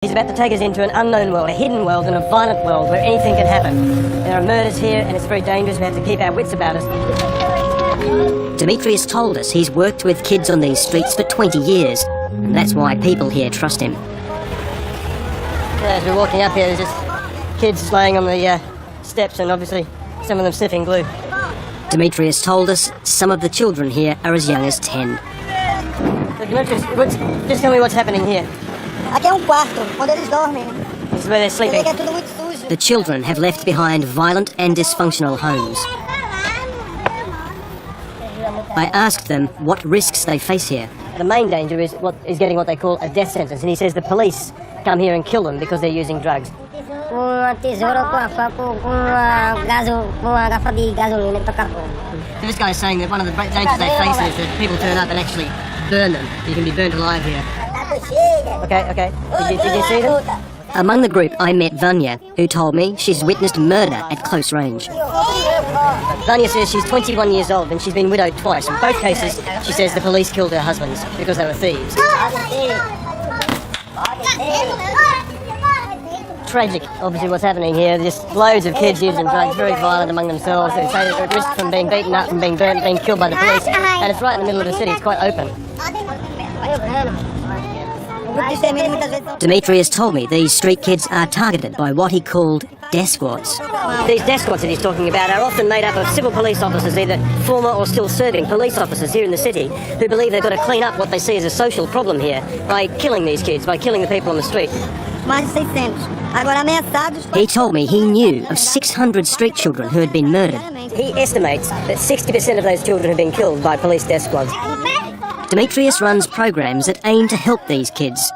He's about to take us into an unknown world, a hidden world and a violent world where anything can happen. There are murders here and it's very dangerous. We have to keep our wits about us. Demetrius told us he's worked with kids on these streets for 20 years, and that's why people here trust him. As we're walking up here, there's just kids laying on the steps and obviously some of them sniffing glue. Demetrius told us some of the children here are as young as 10. So Demetrius, just tell me what's happening here. Aqui é quarto, onde eles dormem. This is where they're sleeping. É tudo muito sujo. The children have left behind violent and dysfunctional homes. I asked them what risks they face here. The main danger is getting what they call a death sentence, and he says the police come here and kill them because they're using drugs. Uma tesoura com a faca, com uma garrafa de gasolina para carro. So this guy's saying that one of the dangers they face is that people turn up and actually burn them. You can be burnt alive here. Okay. Did you see them? Among the group, I met Vanya, who told me she's witnessed murder at close range. Vanya says she's 21 years old and she's been widowed twice. In both cases, she says the police killed her husbands because they were thieves. Tragic, obviously, what's happening here. Just loads of kids using drugs, very violent among themselves. They say they're at risk from being beaten up and being burnt, being killed by the police. And it's right in the middle of the city. It's quite open. Demetrius told me these street kids are targeted by what he called death squads. These death squads that he's talking about are often made up of civil police officers, either former or still serving police officers here in the city, who believe they've got to clean up what they see as a social problem here by killing these kids, by killing the people on the street. He told me he knew of 600 street children who had been murdered. He estimates that 60% of those children have been killed by police death squads. Demetrius runs programs that aim to help these kids.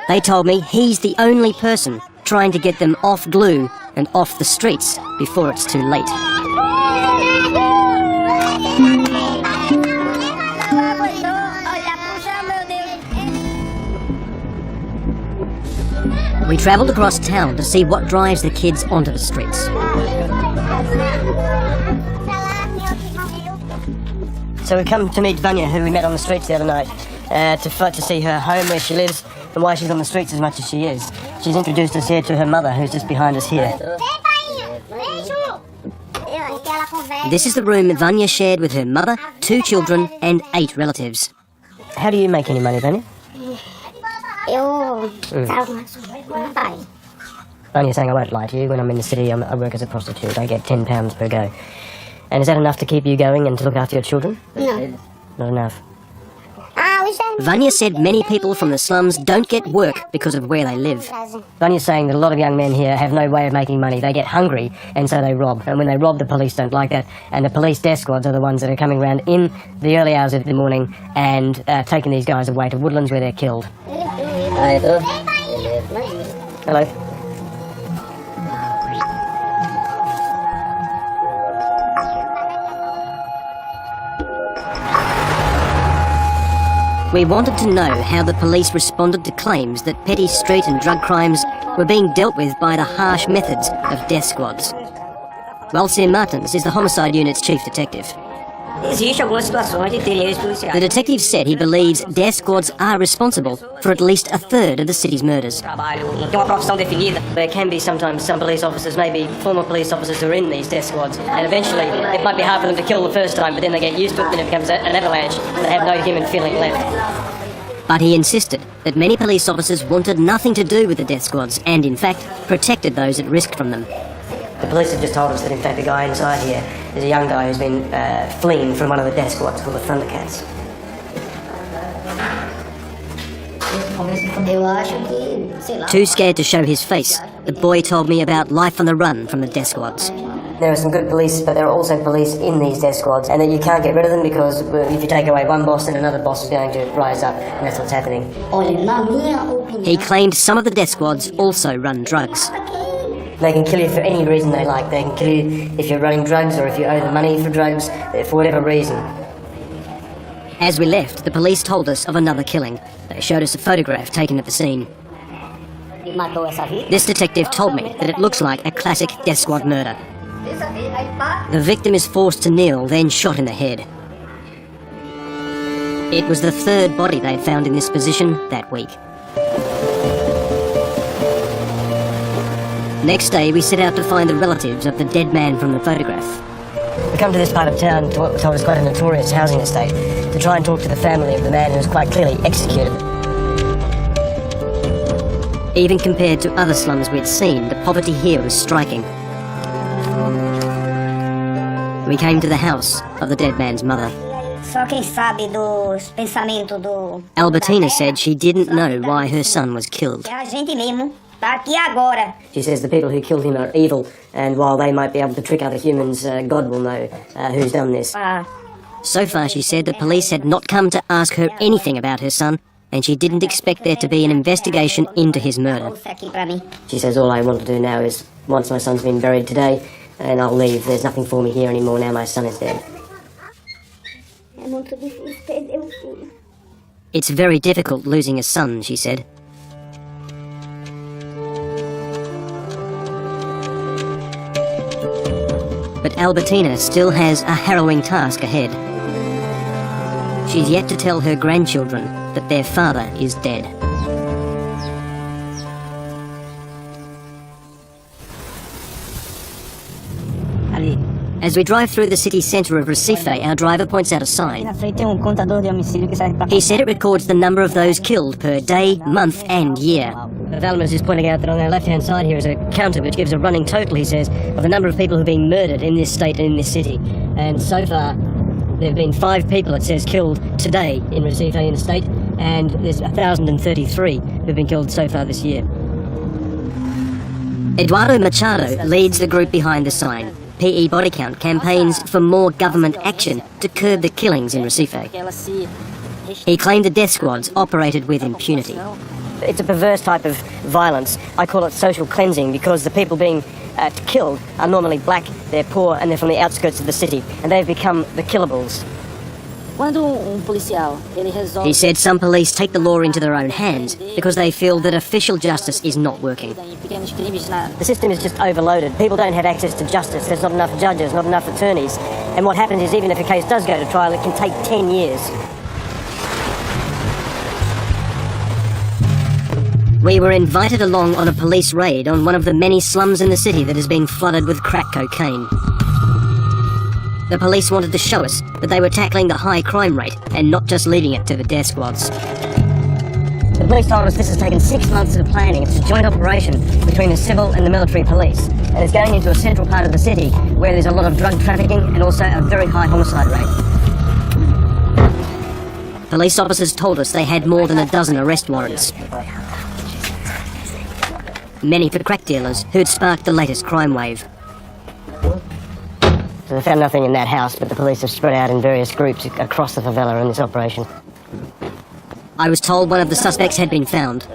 They told me he's the only person trying to get them off glue and off the streets before it's too late. We travelled across town to see what drives the kids onto the streets. So we come to meet Vanya, who we met on the streets the other night, to see her home, where she lives, and why she's on the streets as much as she is. She's introduced us here to her mother, who's just behind us here. This is the room Vanya shared with her mother, 2 children, and 8 relatives. How do you make any money, Vanya? Vanya's saying, I won't lie to you, when I'm in the city I work as a prostitute. I get £10 per go. And is that enough to keep you going and to look after your children? No. Not enough. Vanya said many people from the slums don't get work because of where they live. Vanya's saying that a lot of young men here have no way of making money. They get hungry and so they rob. And when they rob, the police don't like that. And the police death squads are the ones that are coming around in the early hours of the morning and taking these guys away to woodlands where they're killed. Hello. We wanted to know how the police responded to claims that petty street and drug crimes were being dealt with by the harsh methods of death squads. Walter Martins is the homicide unit's chief detective. The detective said he believes death squads are responsible for at least a third of the city's murders. There can be sometimes some police officers, maybe former police officers who are in these death squads, and eventually it might be hard for them to kill the first time, but then they get used to it and it becomes an avalanche and they have no human feeling left. But he insisted that many police officers wanted nothing to do with the death squads and, in fact, protected those at risk from them. The police have just told us that, in fact, the guy inside here is a young guy who's been fleeing from one of the death squads called the Thundercats. Too scared to show his face, the boy told me about life on the run from the death squads. There are some good police, but there are also police in these death squads, and that you can't get rid of them because if you take away one boss, then another boss is going to rise up, and that's what's happening. He claimed some of the death squads also run drugs. They can kill you for any reason they like. They can kill you if you're running drugs or if you owe them money for drugs, for whatever reason. As we left, the police told us of another killing. They showed us a photograph taken at the scene. This detective told me that it looks like a classic death squad murder. The victim is forced to kneel, then shot in the head. It was the 3rd body they'd found in this position that week. Next day, we set out to find the relatives of the dead man from the photograph. We come to this part of town, to what we're told is quite a notorious housing estate, to try and talk to the family of the man who was quite clearly executed. Even compared to other slums we'd seen, the poverty here was striking. We came to the house of the dead man's mother. Só quem sabe dos pensamentos do... Albertina said she didn't know why her son was killed. É a gente mesmo, tá aqui agora. She says the people who killed him are evil, and while they might be able to trick other humans, God will know who's done this. So far, she said, the police had not come to ask her anything about her son, and she didn't expect there to be an investigation into his murder. She says, all I want to do now is, once my son's been buried today, and I'll leave. There's nothing for me here anymore now my son is dead. It's very difficult losing a son, she said. But Albertina still has a harrowing task ahead. She's yet to tell her grandchildren that their father is dead. As we drive through the city centre of Recife, our driver points out a sign. He said it records the number of those killed per day, month and year. Valmas is pointing out that on our left-hand side here is a counter which gives a running total, he says, of the number of people who've been murdered in this state and in this city. And so far, there have been 5 people, it says, killed today in Recife in the state, and there's 1,033 who've been killed so far this year. Eduardo Machado leads the group behind the sign. PE Body Count campaigns for more government action to curb the killings in Recife. He claimed the death squads operated with impunity. It's a perverse type of violence. I call it social cleansing because the people being killed are normally black, they're poor, and they're from the outskirts of the city, and they've become the killables. He said some police take the law into their own hands because they feel that official justice is not working. The system is just overloaded. People don't have access to justice. There's not enough judges, not enough attorneys. And what happens is even if a case does go to trial, it can take 10 years. We were invited along on a police raid on one of the many slums in the city that has been flooded with crack cocaine. The police wanted to show us that they were tackling the high crime rate and not just leaving it to the death squads. The police told us this has taken 6 months of planning. It's a joint operation between the civil and the military police. And it's going into a central part of the city where there's a lot of drug trafficking and also a very high homicide rate. Police officers told us they had more than a dozen arrest warrants. Many for crack dealers who'd sparked the latest crime wave. So they found nothing in that house, but the police have spread out in various groups across the favela in this operation. I was told one of the suspects had been found,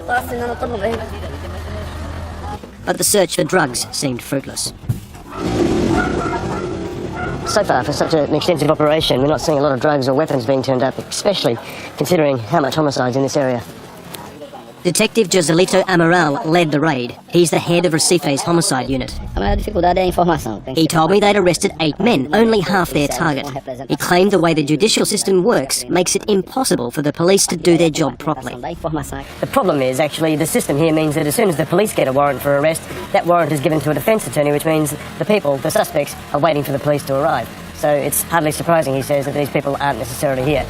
but the search for drugs seemed fruitless. So far, for such an extensive operation, we're not seeing a lot of drugs or weapons being turned up, especially considering how much homicide's in this area. Detective Joselito Amaral led the raid. He's the head of Recife's homicide unit. He told me they'd arrested 8 men, only half their target. He claimed the way the judicial system works makes it impossible for the police to do their job properly. The problem is, actually, the system here means that as soon as the police get a warrant for arrest, that warrant is given to a defence attorney, which means the people, the suspects, are waiting for the police to arrive. So it's hardly surprising, he says, that these people aren't necessarily here.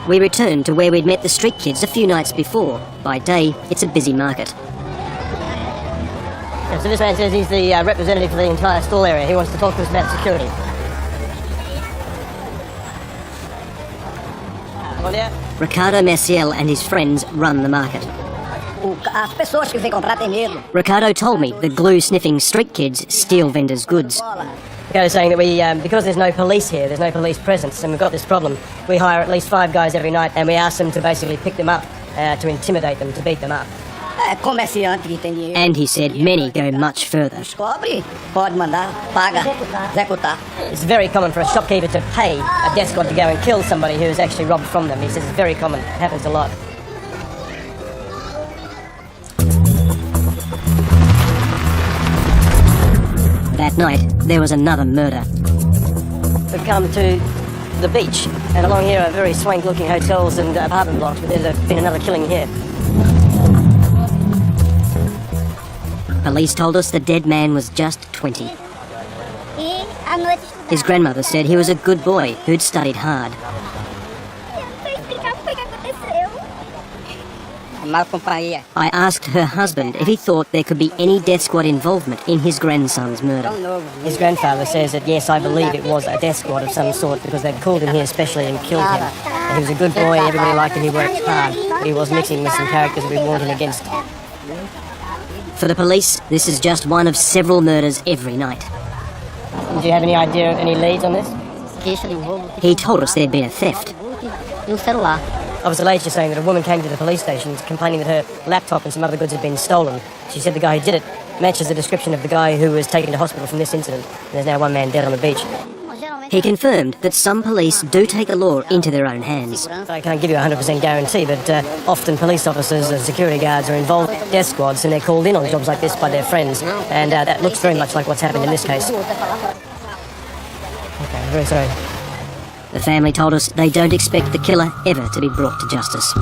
We returned to where we'd met the street kids a few nights before. By day, it's a busy market. So this man says he's the representative for the entire stall area. He wants to talk to us about security. Ricardo Maciel and his friends run the market. Ricardo told me the glue-sniffing street kids steal vendors' goods. Ricardo's saying that because there's no police here, there's no police presence, and we've got this problem, we hire at least 5 guys every night, and we ask them to basically pick them up, to intimidate them, to beat them up. And he said many go much further. It's very common for a shopkeeper to pay a death squad to go and kill somebody who has actually robbed from them. He says it's very common, it happens a lot. That night, there was another murder. We've come to the beach, and along here are very swank-looking hotels and apartment blocks, but there's been another killing here. Police told us the dead man was just 20. His grandmother said he was a good boy who'd studied hard. I asked her husband if he thought there could be any death squad involvement in his grandson's murder. His grandfather says that yes, I believe it was a death squad of some sort because they'd called him here specially and killed him. And he was a good boy, everybody liked him, he worked hard, but he was mixing with some characters that we warned him against. For the police, this is just one of several murders every night. Do you have any idea of any leads on this? He told us there'd been a theft. I was alleged saying that a woman came to the police station complaining that her laptop and some other goods had been stolen. She said the guy who did it matches the description of the guy who was taken to hospital from this incident. There's now one man dead on the beach. He confirmed that some police do take the law into their own hands. I can't give you a 100% guarantee, but often police officers and security guards are involved in death squads and they're called in on jobs like this by their friends. And that looks very much like what's happened in this case. Okay, I'm very sorry. The family told us they don't expect the killer ever to be brought to justice.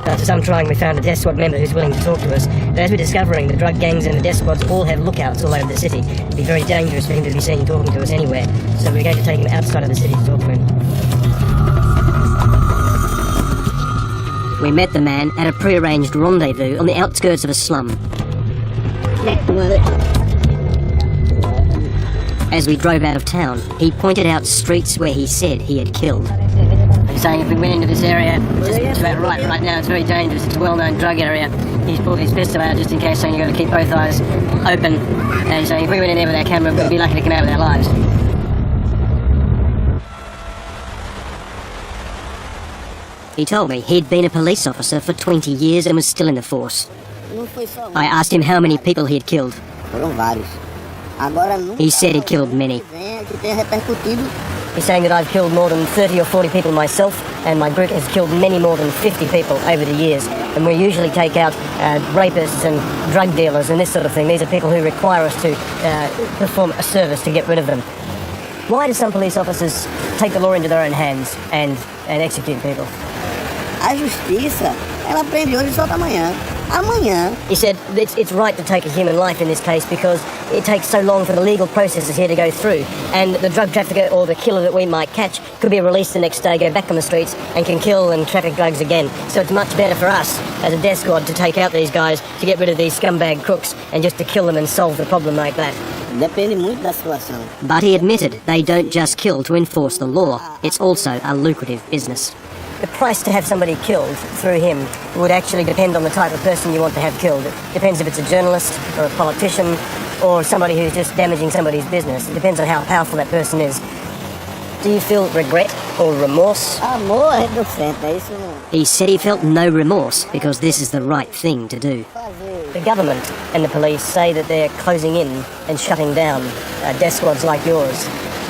After some trying, we found a death squad member who's willing to talk to us. But as we're discovering, the drug gangs and the death squads all have lookouts all over the city. It'd be very dangerous for him to be seen talking to us anywhere. So we're going to take him outside of the city to talk to him. We met the man at a pre-arranged rendezvous on the outskirts of a slum. As we drove out of town, he pointed out streets where he said he had killed. He's saying if we went into this area, just about right now it's very dangerous, it's a well-known drug area. He's pulled his pistol out just in case, saying you've got to keep both eyes open. And he's saying if we went in there with our camera, we'd be lucky to come out with our lives. He told me he'd been a police officer for 20 years and was still in the force. I asked him how many people he had killed. He said he'd killed many. He's saying that I've killed more than 30 or 40 people myself, and my group has killed many more than 50 people over the years. And we usually take out rapists and drug dealers and this sort of thing. These are people who require us to perform a service to get rid of them. Why do some police officers take the law into their own hands and execute people? A justiça, ela prende hoje e solta amanhã. Amanhã. He said it's right to take a human life in this case because it takes so long for the legal processes here to go through, and the drug trafficker or the killer that we might catch could be released the next day, go back on the streets and can kill and traffic drugs again. So it's much better for us as a death squad to take out these guys, to get rid of these scumbag crooks and just to kill them and solve the problem like that. Depende muito da situação. But he admitted they don't just kill to enforce the law. It's also a lucrative business. The price to have somebody killed through him would actually depend on the type of person you want to have killed. It depends if it's a journalist or a politician or somebody who's just damaging somebody's business. It depends on how powerful that person is. Do you feel regret or remorse? Amor é inocente, é isso mesmo. He said he felt no remorse because this is the right thing to do. The government and the police say that they're closing in and shutting down death squads like yours.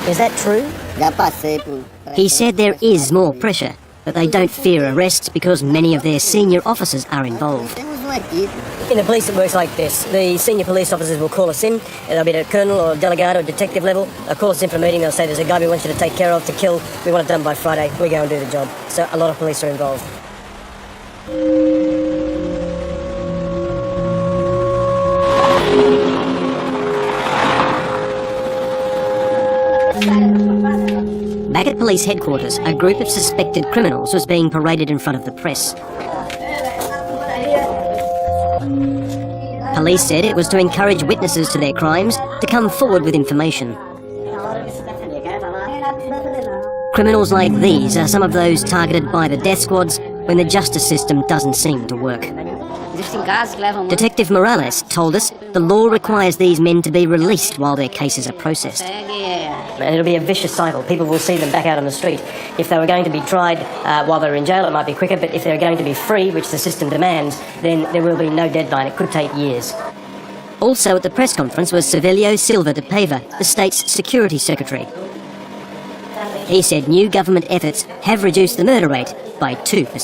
Is that true? Já passei por... He said there is more pressure, but they don't fear arrests because many of their senior officers are involved. Temos uma equipe. In a police it works like this. The senior police officers will call us in. They'll be at a colonel or delegate or detective level. They'll call us in for a meeting. They'll say there's a guy we want you to take care of, to kill. We want it done by Friday. We go and do the job. So a lot of police are involved. Back at police headquarters, a group of suspected criminals was being paraded in front of the press. Police said it was to encourage witnesses to their crimes to come forward with information. Criminals like these are some of those targeted by the death squads when the justice system doesn't seem to work. Detective Morales told us the law requires these men to be released while their cases are processed. And it'll be a vicious cycle. People will see them back out on the street. If they were going to be tried while they're in jail, it might be quicker, but if they're going to be free, which the system demands, then there will be no deadline. It could take years. Also at the press conference was Servilio Silva de Paiva, the state's security secretary. He said new government efforts have reduced the murder rate by 2%.